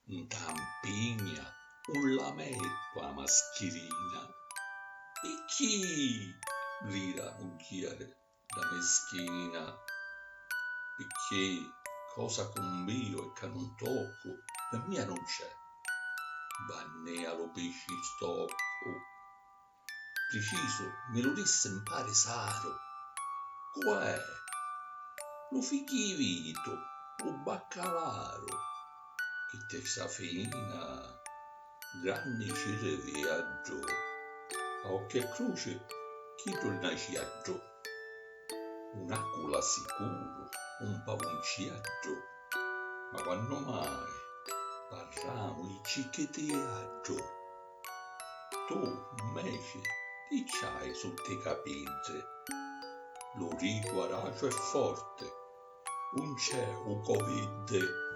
un tampigna, un lametto a mascherina. E chi? Grida la mucchiere da meschina. Perché cosa convio e che non tocco, la mia non c'è. Vannea lo pesci stocco. Preciso, me lo disse in pare Saro. Qual lo fichi vito, o baccalaro, che te sa fina, grande ci viaggio, a occhio e croce, chi torna ciaggio, un'aquila sicuro, un pavonciaggio, ma quando mai parliamo di ciccheteaggio, tu invece ti c'hai su te capite, lo riguaraggio è forte, non c'è un Covid